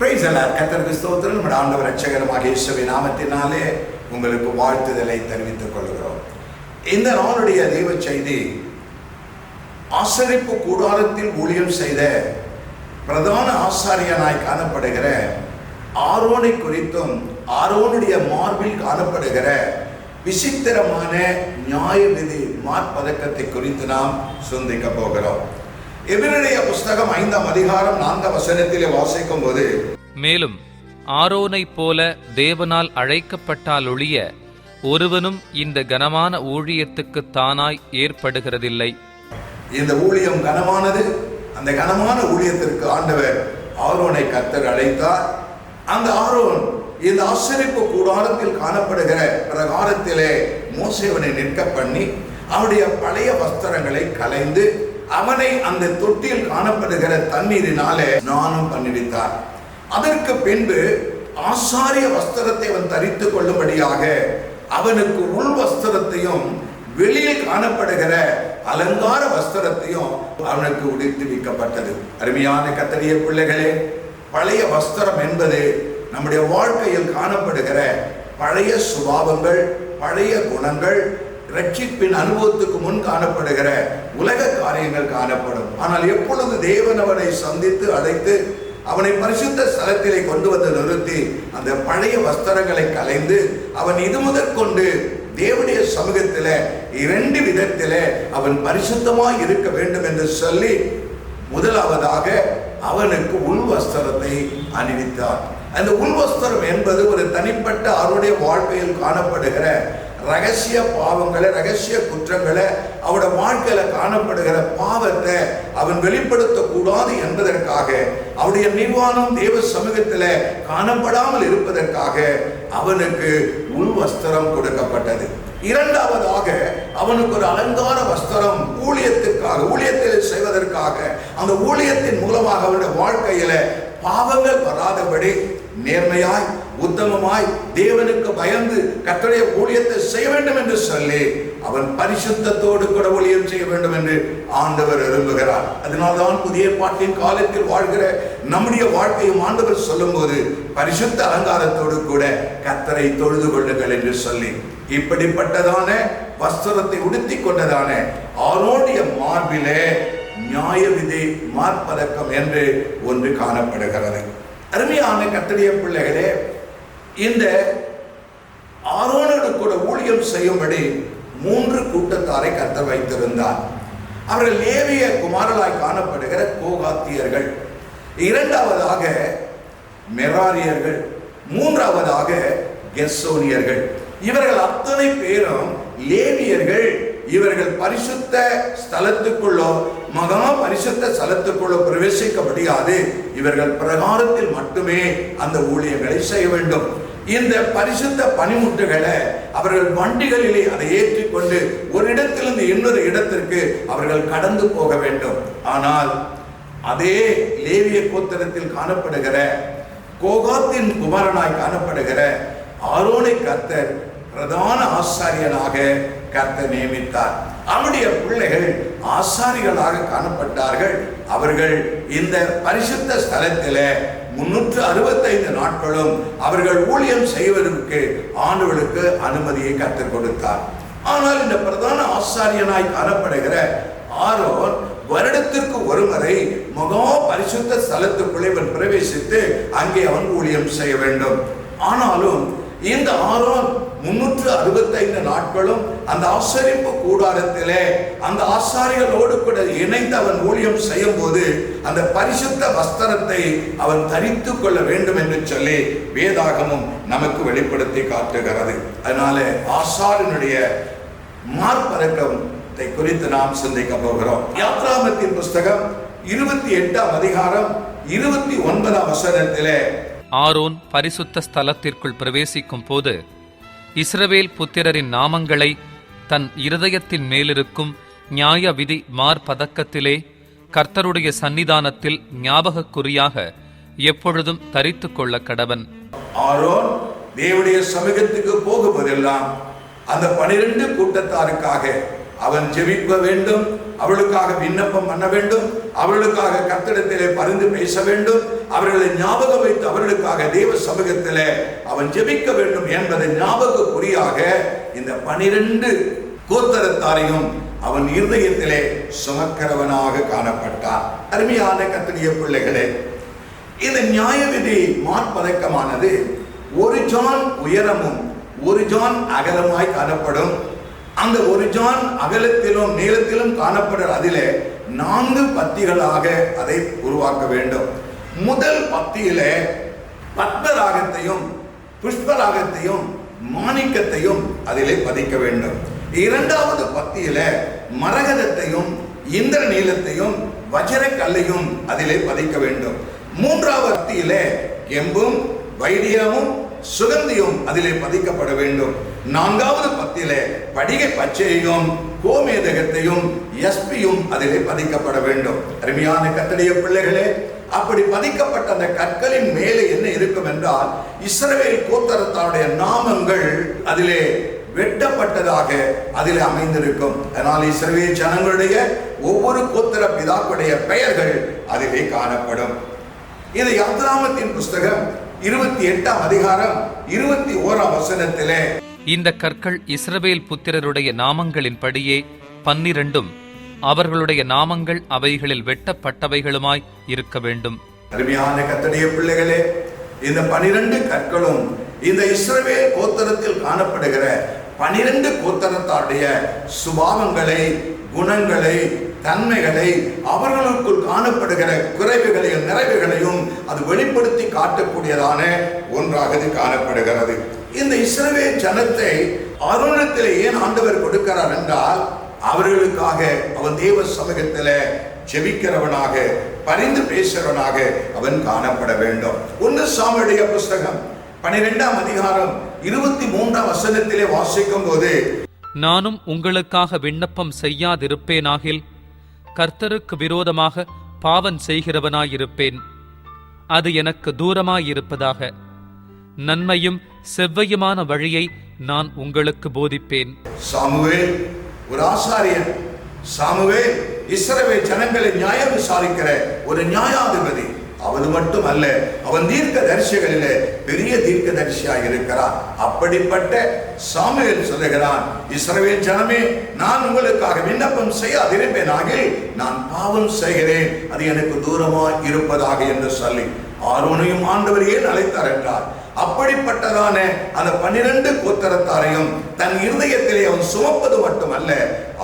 கர்த்தருக்கு ஸ்தோத்திரம். நம்முடைய ஆண்டவர் இரட்சகருமாகிய இயேசுவின் நாமத்தினாலே உங்களுக்கு வாழ்த்துதலை தெரிவித்துக் கொள்கிறோம். இந்த நாளுடைய தெய்வ செய்தி, ஆசரிப்பு கூடாரத்தில் ஊழியம் செய்த பிரதான ஆசாரியனாய் காணப்படுகிற ஆரோனை குறித்தும் ஆரோனுடைய மார்பில் காணப்படுகிற விசித்திரமான நியாய விதி மார்பதக்கத்தை குறித்து நாம் சிந்திக்க போகிறோம். எபிரேய புஸ்தகம் 5ஆம் அதிகாரம் 4ஆம் வசனத்திலே வாசிக்கும் போது, மேலும் ஆரோனை போல தேவனால் அழைக்கப்பட்டால் ஒழிய ஒருவனும் இந்த கனமான ஊழியத்துக்கு தானாய் ஏற்படுகிறதில்லை. இந்த ஊழியம் கனமானது. அந்த கனமான ஊழியத்திற்கு ஆண்டவர் ஆரோனை கர்த்தர் அழைத்தார். அந்த ஆரோன் இந்த ஆசரிப்பு கூடாரத்தில் காணப்படுகிற பிரகாரத்திலே மோசேவனை நிற்க பண்ணி அவனுடைய பழைய வஸ்திரங்களை களைந்து அவனை அந்த தொட்டியில் காணப்படுகிற தண்ணீரினாலே ஸ்நானம் பண்ணிவிட்டார். அதற்கு பின்பு ஆசாரிய வஸ்திரத்தை அவன் தரித்துக் கொள்ளும்படியாக அவனுக்கு உள் வஸ்திரத்தையும் வெளியில் காணப்படுகிற அலங்கார வஸ்திரத்தையும் அவனுக்கு உடுத்தி வைக்கப்பட்டது. அருமையான கர்த்தருடைய பிள்ளைகளே, பழைய வஸ்திரம் என்பது நம்முடைய வாழ்க்கையில் காணப்படுகிற பழைய சுபாவங்கள், பழைய குணங்கள், ரட்சிப்பின் அனுபவத்துக்கு முன் காணப்படுகிற உலக காரியங்கள் காணப்படும். ஆனால் எப்பொழுது தேவன் அவனை சந்தித்து அழைத்து அவனை பரிசுத்த ஸ்தலத்திலே கொண்டு வந்து நிறுத்தி அந்த பழைய வஸ்திரங்களை களைந்து அவன் இது முதற்கொண்டு தேவனுடைய சமூகத்தில 2 விதத்தில அவன் பரிசுத்தமாய் இருக்க வேண்டும் என்று சொல்லி முதலாவதாக அவனுக்கு உள் வஸ்திரத்தை அணிவித்தார். அந்த உள் வஸ்திரம் என்பது ஒரு தனிப்பட்ட அவருடைய வாழ்க்கையில் காணப்படுகிற ரகசிய பாவங்களை, ரகசிய குற்றங்களை, அவருடைய வாழ்க்கையில காணப்படுகிற பாவத்தை அவன் வெளிப்படுத்தக்கூடாது என்பதற்காக, அவருடைய நிர்வாணம் தேவ சமூகத்தில் காணப்படாமல் இருப்பதற்காக அவனுக்கு உள் வஸ்திரம் கொடுக்கப்பட்டது. இரண்டாவதாக அவனுக்கு ஒரு அலங்கார வஸ்திரம் ஊழியத்துக்காக, ஊழியத்தில் செய்வதற்காக, அந்த ஊழியத்தின் மூலமாக அவனுடைய வாழ்க்கையில பாவங்கள் வராதபடி நேர்மையாய் உத்தமமாய் தேவனுக்கு பயந்து கர்த்தருடைய ஊழியத்தை செய்ய வேண்டும் என்று சொல்லி அவன் பரிசுத்தத்தோடு கூட ஊழியம் செய்ய வேண்டும் என்று ஆண்டவர் விரும்புகிறார். அதனால்தான் புதிய ஏற்பாட்டின் காலத்தில் வாழ்கிற நம்முடைய வாழ்க்கையும் ஆண்டவர் சொல்லும் போது பரிசுத்த அலங்காரத்தோடு கூட கர்த்தரை தொழுது கொள்ளுங்கள் என்று சொல்லி இப்படிப்பட்டதான வஸ்திரத்தை உடுத்தி கொண்டதான ஆரோனுடைய மார்பிலே நியாய விதி மார்பதக்கம் என்று ஒன்று காணப்படுகிறது. அருமையான கர்த்தருடைய பிள்ளைகளே, இந்த ஆரோனோடு கூட ஊழியம் செய்யும்படி 3 கூட்டத்தாரை கர்த்தர் வைத்திருந்தார். அவர்கள் லேவிய குமாரர்களாய் காணப்படுகிற கோகாத்தியர்கள், இரண்டாவதாக மெராரியர்கள், மூன்றாவதாக கெர்சோனியர்கள். இவர்கள் அத்தனை பேரும் லேவியர்கள். இவர்கள் பரிசுத்த ஸ்தலத்துக்குள்ளோ மகா பரிசுத்த ஸ்தலத்துக்குள்ளோ பிரவேசிக்க முடியாது. இவர்கள் பிரகாரத்தில் மட்டுமே அந்த ஊழியங்களை செய்ய வேண்டும். இந்த பரிசுத்த பனிமுட்டுகளை அவர்கள் வண்டிகளிலே அதை ஏற்றிக்கொண்டு ஒரு இடத்திலிருந்து இன்னொரு இடத்திற்கு அவர்கள் கடந்து போக வேண்டும். ஆனால் அதே லேவிய கோத்திரத்தில் காணப்படுகிற கோகாத்தின் குமாரனாய் காணப்படுகிற ஆரோனை கர்த்தர் பிரதான ஆசாரியனாக கர்த்தர் நியமித்தார். அவருடைய பிள்ளைகள் ஆசாரிகளாக காணப்பட்டார்கள். அவர்கள் இந்த பரிசுத்த ஸ்தலத்தில 365 நாட்களும் அவர்கள் ஊழியம் செய்வதற்கு ஆண்டவர்களுக்கு அனுமதியை கர்த்தர் கொடுத்தார். ஆனால் இந்த பிரதான ஆசாரியனாய் காணப்படுகிற ஆரோன் வருடத்திற்கு ஒரு முறை மகா பரிசுத்த ஸ்தலத்துக்குள்ளே பிரவேசித்து அங்கே அவன் ஊழியம் செய்ய வேண்டும். ஆனாலும் இந்த ஆரோன் 365 நாட்களும் அந்த ஆசரிப்பு கூடாரத்திலே அந்த ஆசாரிகளோடு கூட இணைந்து அவன் ஊழியம் செய்யும் போது அந்த பரிசுத்த வஸ்திரத்தை அவன் தரித்துக் கொள்ள வேண்டும் என்று சொல்லி வேதாகமும் நமக்கு வெளிப்படுத்தி காட்டுகிறது. அதனால ஆசாரியனுடைய மார்பதக்கத்தை குறித்து நாம் சிந்திக்க போகிறோம். யாத்ராகமத்தின் புஸ்தகம் 28ஆம் அதிகாரம் 29ஆம் வசனத்திலே, ஆரோன் பரிசுத்த ஸ்தலத்திற்குள் பிரவேசிக்கும் போது இஸ்ரவேல் புத்திரரின் நாமங்களை தன் இருதயத்தின் மேலிருக்கும் நியாய விதி மார்பதக்கத்திலே கர்த்தருடைய சன்னிதானத்தில் ஞாபகக்குறியாக எப்பொழுதும் தரித்து கொள்ள கடவன். ஆரோன் தேவனுடைய சமூகத்துக்கு போகும்போதெல்லாம் அந்த 12 கூட்டத்தாருக்காக அவன் ஜெபிக்க வேண்டும். அவர்களுக்காக விண்ணப்பம் பண்ண வேண்டும், அவர்களுக்காக கர்த்தரிடத்திலே பரிந்து பேச வேண்டும், அவர்களை ஞாபகம் வைத்து அவர்களுக்காக தேவ சமூகத்திலே அவன் ஜெபிக்க வேண்டும் என்பதை ஞாபக குறியாக இந்த 12 கோத்திரத்தாரையும் அவன் இருதயத்திலே சுமக்கிறவனாக காணப்பட்டான். அருமையான கர்த்தருடைய பிள்ளைகளே, இந்த நியாயவிதி மார்பதக்கமானது 1 ஜான் உயரமும் 1 ஜான் அகலமாய் காணப்படும். அந்த 1 ஜான் அகலத்திலும் நீளத்திலும் காணப்படுற அதிலே 4 பத்திகளாக அதை உருவாக்க வேண்டும். முதல் பத்தியிலே பத்மராகத்தையும் புஷ்பராகத்தையும் மாணிக்கத்தையும் அதிலே பதிக்க வேண்டும். இரண்டாவது பத்தியிலே மரகதத்தையும் இந்திர நீலத்தையும் வஜ்ரக்கல்லையும் அதிலே பதிக்க வேண்டும். மூன்றாவது பத்தியிலே கெம்பும் வைடியமும் சுகந்தியும் அதிலே பதிக்கப்பட வேண்டும். நான்காவது பத்தியிலே படிகை பச்சையையும் கோமேதகத்தையும் எஸ்பியும் அதிலே பதிக்கப்பட வேண்டும். அருமையான கர்த்தருடைய பிள்ளைகளே, அப்படி பதிக்கப்பட்ட அந்த கற்களின் மேலே என்ன இருக்கும் என்றால் இஸ்ரவேல் கோத்திரத்தாருடைய நாமங்கள் அதிலே வெட்டப்பட்டதாக அதிலே அமைந்திருக்கும். அதனால் இஸ்ரவேல் ஜனங்களுடைய ஒவ்வொரு கோத்திர பிதாக்களுடைய பெயர்கள் அதிலே காணப்படும். இது யாத்ராமத்தின் புஸ்தகம் 28ஆம் அதிகாரம் 21ஆம் வசனத்திலே இந்த கற்கள் இஸ்ரவேல் புத்திரருடைய நாமங்களின் படியே 12 அவர்களுடைய நாமங்கள் அவைகளில் வெட்டப்பட்டவைகளுமாய் இருக்க வேண்டும். அருமையான கர்த்தருடைய பிள்ளைகளே, இந்த 12 கற்களும் இந்த இஸ்ரவேல் கோத்திரத்தில் காணப்படுகிற 12 கோத்திரத்தாருடைய சுபாவங்களை, குணங்களை, தன்மைகளை, அவர்களுக்குள் காணப்படுகிற குறைவுகளையும் நிறைவுகளையும் அது வெளிப்படுத்தி காட்டக்கூடியதான ஒன்றாக இது காணப்படுகிறது. இந்த இஸ்ரவேல் ஜனத்தை ஆரோனிடத்தில் ஏன் ஆண்டவர் கொடுக்கிறார் என்றால் அவர்களுக்காக அவன் தேவ சமூகத்தில் ஜெபிக்கிறவனாக பரிந்து பேசுறவனாக அவன் காணப்பட வேண்டும். 1 சாமுவேலுடைய புஸ்தகம் 12ஆம் அதிகாரம் 23ஆம் வசனத்திலே வாசிக்கும் போது, நானும் உங்களுக்காக விண்ணப்பம் செய்யாதிருப்பேனாகில் கர்த்தருக்கு விரோதமாக பாவம் செய்கிறவனாயிருப்பேன். அது எனக்கு தூரமாயிருப்பதாக. நன்மையும் செவ்வையுமான வழியை நான் உங்களுக்கு போதிப்பேன். சாமுவேல் ஒரு ஆசாரியன். சாமுவேல் இஸ்ரவேல் ஜனங்களை நியாயம் விசாரிக்கிற ஒரு நியாயாதிபதி. அவன் மட்டும் அல்ல, அவன் தீர்க்க தரிசிகளிலே பெரிய தீர்க்க தரிசியாக இருக்கிறான். அப்படிப்பட்ட சாமுவேல் சொல்லுகிறான், இஸ்ரவேல் ஜனமே, நான் உங்களுக்காக விண்ணப்பம் செய்யாதிருப்பேனாகில் நான் பாவம் செய்கிறேன், அது எனக்கு தூரமாய் இருப்பதாக என்று சொல்லி ஆரோனையும் ஆண்டவர் ஏன் அழைத்தார் என்றார், அப்படிப்பட்டதான அந்த 12 கோத்திரத்தாரையும் தன் இருதயத்திலே அவன் சுமப்பது மட்டுமல்ல,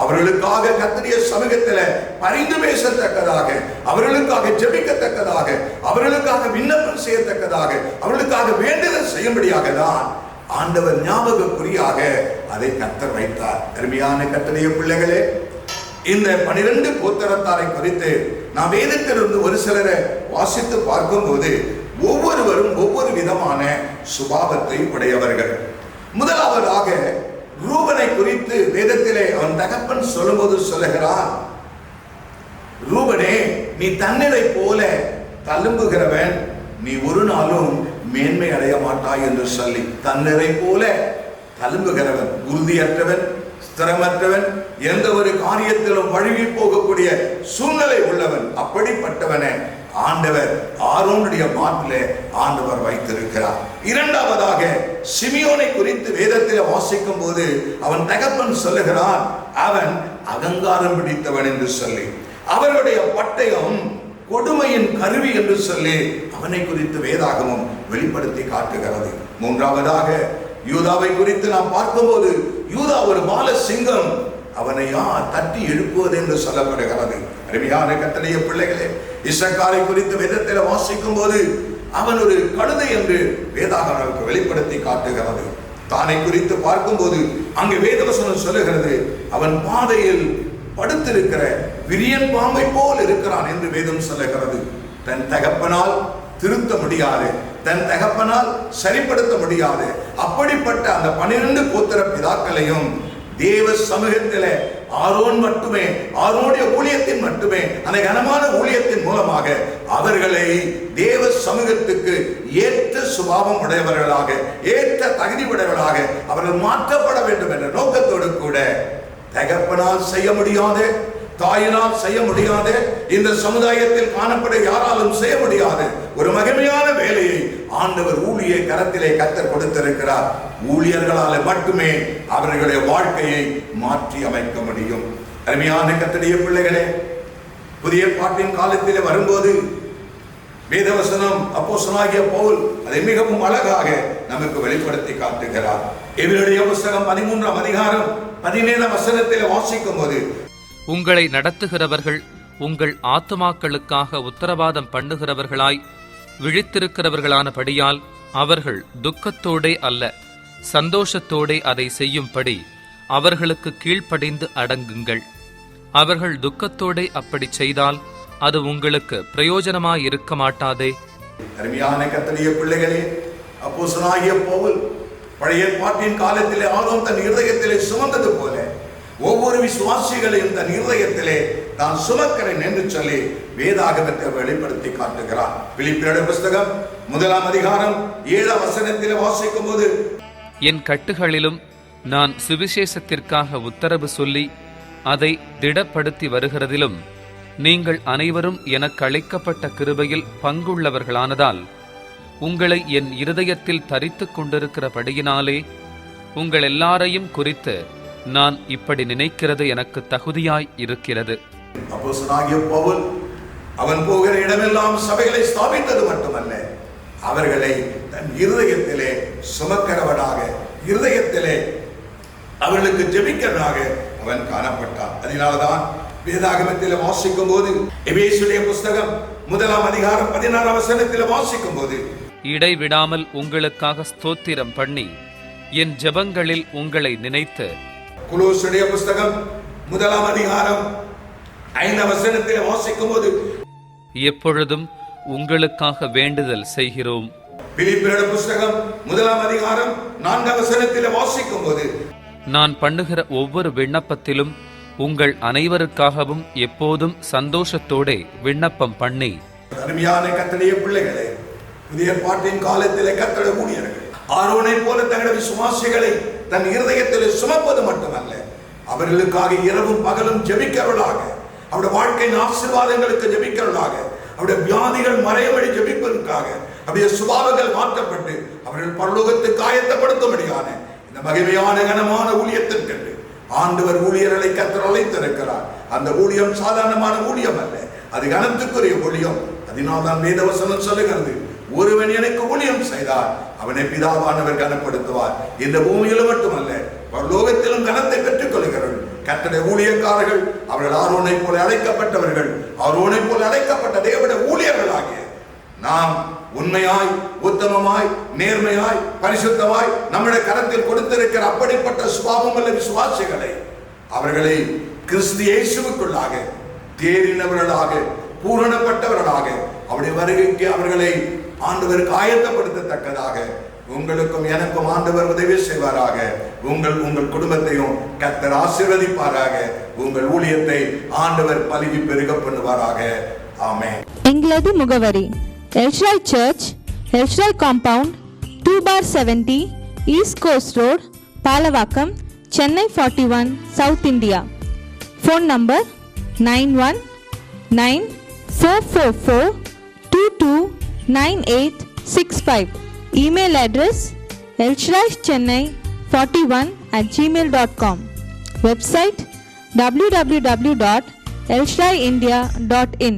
அவர்களுக்காக கர்த்தருடைய சமூகத்திலே பரிந்து பேசத்தக்கதாக, அவர்களுக்காக ஜெபிக்கத்தக்கதாக, அவர்களுக்காக விண்ணப்பம் செய்யத்தக்கதாக, அவர்களுக்காக வேண்டுதல் செய்யும்படியாக தான் ஆண்டவர் ஞாபகக்குறியாக அதை கர்த்தர் வைத்தார். அருமையான கர்த்தருடைய பிள்ளைகளே, இந்த 12 கோத்திரத்தாரை குறித்து நாம் வேதத்திலிருந்து ஒரு சிலரை வாசித்து பார்க்கும்போது ஒவ்வொருவரும் ஒவ்வொரு விதமான சுபாவத்தை உடையவர்கள். முதலாவதாக ரூபனை குறித்து வேதத்திலே அவன் தகப்பன் சொல்லும்போது சொல்லுகிறான், ரூபனே, நீ தண்ணீரை போல தழும்புகிறவன், நீ ஒரு நாளும் மேன்மை அடைய மாட்டாய் என்று சொல்லி. தண்ணீரை போல தழும்புகிறவன், உறுதியற்றவன், ஸ்திரமற்றவன், எந்த ஒரு காரியத்திலும் வழுவி போகக்கூடிய சூழ்நிலை உள்ளவன். அப்படிப்பட்டவனை ஆண்டவர் ஆரோனுடைய மாட்டிலே ஆண்டவர் வைத்திருக்கிறார். இரண்டாவதாக சிமியோனை குறித்து வேதத்தில் வாசிக்கும் போது அவன் தகப்பன் சொல்லுகிறான், அவன் அகங்காரம் பிடித்தவன் என்று சொல்லி, அவர்களுடைய பட்டயம் கொடுமையின் கருவி என்று சொல்லி அவனை குறித்து வேதாகமும் வெளிப்படுத்தி காட்டுகிறது. மூன்றாவதாக யூதாவை குறித்து நாம் பார்க்கும்போது, யூதா ஒரு பால சிங்கம், அவனை யார் தட்டி எழுப்புவது என்று சொல்லப்படுகிறது. அருமையான கர்த்தருடைய பிள்ளைகளே, இசக்காரை குறித்து வேதத்தில் வாசிக்கும் போது அவன் ஒரு கழுதை என்று வேதாகம் நமக்கு வெளிப்படுத்தி காட்டுகிறது. தானை குறித்து பார்க்கும்போது அங்கு வேதவசனம் சொல்லுகிறது, அவன் பாதையில் படுத்திருக்கிற விரியன் பாம்பை போல் இருக்கிறான் என்று வேதம் சொல்லுகிறது. தன் தகப்பனால் திருத்த முடியாது, தன் தகப்பனால் சரிப்படுத்த முடியாது. அப்படிப்பட்ட அந்த 12 கோத்திர பிதாக்களையும் தேவ சமூகத்திலே ஆரோன் மட்டுமே, ஆரோனுடைய ஊழியத்தின் மட்டுமே, அந்த கனமான ஊழியத்தின் மூலமாக அவர்களை தேவ சமூகத்துக்கு ஏற்ற சுபாவம் உடையவர்களாக, ஏற்ற தகுதி உடையவர்களாக அவர்கள் மாற்றப்பட வேண்டும் என்ற நோக்கத்தோடு கூட தகப்பனால் செய்ய முடியாத, தாயினால் செய்ய முடியாத, இந்த சமுதாயத்தில் காணப்பட யாராலும் செய்ய முடியாத ஒரு மகிமையான வேலையை ஆண்டவர் ஊழிய கரத்திலே கர்த்தர் கொடுத்திருக்கிறார். ஊழியர்களால் மட்டுமே அவர்களுடைய வாழ்க்கையை மாற்றி அமைக்க முடியும். அருமையான கர்த்தருடைய பிள்ளைகளே, புதிய பாட்டின் காலத்திலே வரும்போது வேதவசனம் அப்போஸ்தலனாகிய பவுல் அதை மிகவும் அழகாக நமக்கு வெளிப்படுத்தி காட்டுகிறார். எபிரேய புத்தகம் 13ஆம் அதிகாரம் 17ஆம் வசனத்திலே வாசிக்கும் போது, உங்களை நடத்துகிறவர்கள் உங்கள் ஆத்துமாக்களுக்காக உத்தரவாதம் பண்ணுகிறவர்களாய் விழித்திருக்கிறவர்களானபடியால் அவர்கள் துக்கத்தோடே அல்ல சந்தோஷத்தோடே அதை செய்யும்படி அவர்களுக்கு கீழ்ப்படிந்து அடங்குங்கள். அவர்கள் துக்கத்தோடே அப்படி செய்தால் அது உங்களுக்கு பிரயோஜனமாயிருக்க மாட்டாதே. அருமையான கர்த்தருடைய பிள்ளைகளே, அப்போஸ்தலனாகிய பவுல் பழைய பாட்டின் காலத்திலே ஆரோன் தன் இருதயத்திலே சுமந்தது போல ஒவ்வொரு விசுவாசிகளையும் தன் இருதயத்திலே தான் சுமக்கிறேன் என்று சொல்லி வேதாகமத்தை வெளிப்படுத்தி காட்டுகிறார். பிலிப்பியருடைய புத்தகம் 1ஆம் அதிகாரம் 7ஆம் வசனத்திலே வாசிக்கும் போது, என் கட்டுகளிலும் நான் சுவிசேஷத்திற்காக உத்தரவு சொல்லி அதை திடப்படுத்தி வருகிறதிலும் நீங்கள் அனைவரும் எனக்கு அளிக்கப்பட்ட கிருபையில் பங்குள்ளவர்களானதால் உங்களை என் இருதயத்தில் தரித்துக் கொண்டிருக்கிறபடியினாலே உங்கள் எல்லாரையும் குறித்து நான் இப்படி நினைக்கிறது எனக்கு தகுதியாய் இருக்கிறது. அப்போஸ்தலனாகிய பவுல் அவன் போகிற இடமெல்லாம் சபைகளை ஸ்தாபித்தது மட்டுமல்ல, அவர்களை தன் இருதயத்திலே சுமக்கிறவனாக, இருதயத்திலே அவர்களுக்கு ஜெபிக்கிறவனாக அவன் காணப்பட்டான். அதனால்தான் வேதாகமத்திலே வாசிக்கும் போது, எபேசியருடைய புத்தகம் 1ஆம் அதிகாரம் 16ஆம் வசனத்திலே வாசிக்கும் போது, இடைவிடாமல் உங்களுக்காக ஸ்தோத்திரம் பண்ணி என் ஜெபங்களில் உங்களை நினைத்து, கொலோசியருடைய புத்தகம் 1ஆம் அதிகாரம் 5ஆம் வசனத்திலே வாசிக்கும் போது, எப்பொழுதும் உங்களுக்காக வேண்டுதல் செய்கிறோம். பிலிப்பியருடைய புத்தகம் 1ஆம் அதிகாரம் 4ஆம் வசனத்திலே வாசிக்கும் போது, நான் பண்ணுகிற ஒவ்வொரு விண்ணப்பத்திலும் உங்கள் அனைவருக்காகவும் எப்போதும் சந்தோஷத்தோடே விண்ணப்பம் பண்ணி. அருமையான கர்த்தருடைய பிள்ளைகளே, புதிய பாட்டின் காலத்திலே கர்த்தருடைய ஊழியர்கள் ஆரோனை போல தங்களுடைய விசுவாசிகளை தன் இருதயத்தில் சுமப்பது மட்டுமல்ல, அவர்களுக்காக இரவும் பகலும் ஜெபிக்கிறவர்களாக, அவருடைய வாழ்க்கையின் ஆசீர்வாதங்களுக்கு ஜெபிக்கிறவர்களாக, அவருடைய வியாதிகள் மறையபடி ஜெபிப்பதற்காக, அவருடைய சுபாவங்கள் மாற்றப்பட்டு அவர்கள் பரலோகத்துக்கு ஆயத்தப்படுத்தும்படியான இந்த மகிமையான கனமான ஊழியத்திற்கென்று ஆண்டவர் ஊழியர்களை கர்த்தர் அழைத்திருக்கிறார். அந்த ஊழியம் சாதாரணமான ஊழியம் அல்ல, அது கனத்துக்குரிய ஊழியம். அதனால்தான் வேதவசனம் சொல்லுகிறது, ஒருவன் எனக்கு ஊழியம் செய்தார் அவனை பிதாவானவர் கனப்படுத்துவார். இந்த பூமியிலும் மட்டுமல்ல, பரலோகத்திலும் கனத்தை பெற்றுக் கொள்கிறார்கள். கர்த்தருடைய ஊழியக்காரர்கள் அவர்கள் ஆரோனை போல அழைக்கப்பட்டவர்கள், ஆரோனை போல அழைக்கப்பட்ட தேவனுடைய ஊழியர்களாகிய நாம் உண்மையாய், உத்தமமாய், நேர்மையாய், பரிசுத்தமாய் நம்முடைய கரத்தில் கொடுத்திருக்கிற அப்படிப்பட்ட சுபாவம் உள்ள விசுவாசிகளை, அவர்களை கிறிஸ்து இயேசுவுக்குள்ளாக தேறினவர்களாக, பூரணப்பட்டவர்களாக அவருடைய வருகைக்கு அவர்களை ஆண்டவருக்கு ஆயத்தப்படுத்தத்தக்கதாக உங்களுக்கும் எனக்கும் ஆண்டவர் உதவி செய்வாராக. உங்கள் குடும்பத்தையும் கர்த்தர் ஆசீர்வதிப்பாராக. உங்கள் ஊழியத்தை ஆண்டவர் பலுகி பெருக பண்ணுவாராக. ஆமென். எங்களது முகவரி: Elshai church, Elshai compound, 2/70 east coast road, Palavakkam, Chennai 41, south India. Phone number 919444229865. Email address elshraichennai41@gmail.com. Website www.elshraiindia.in.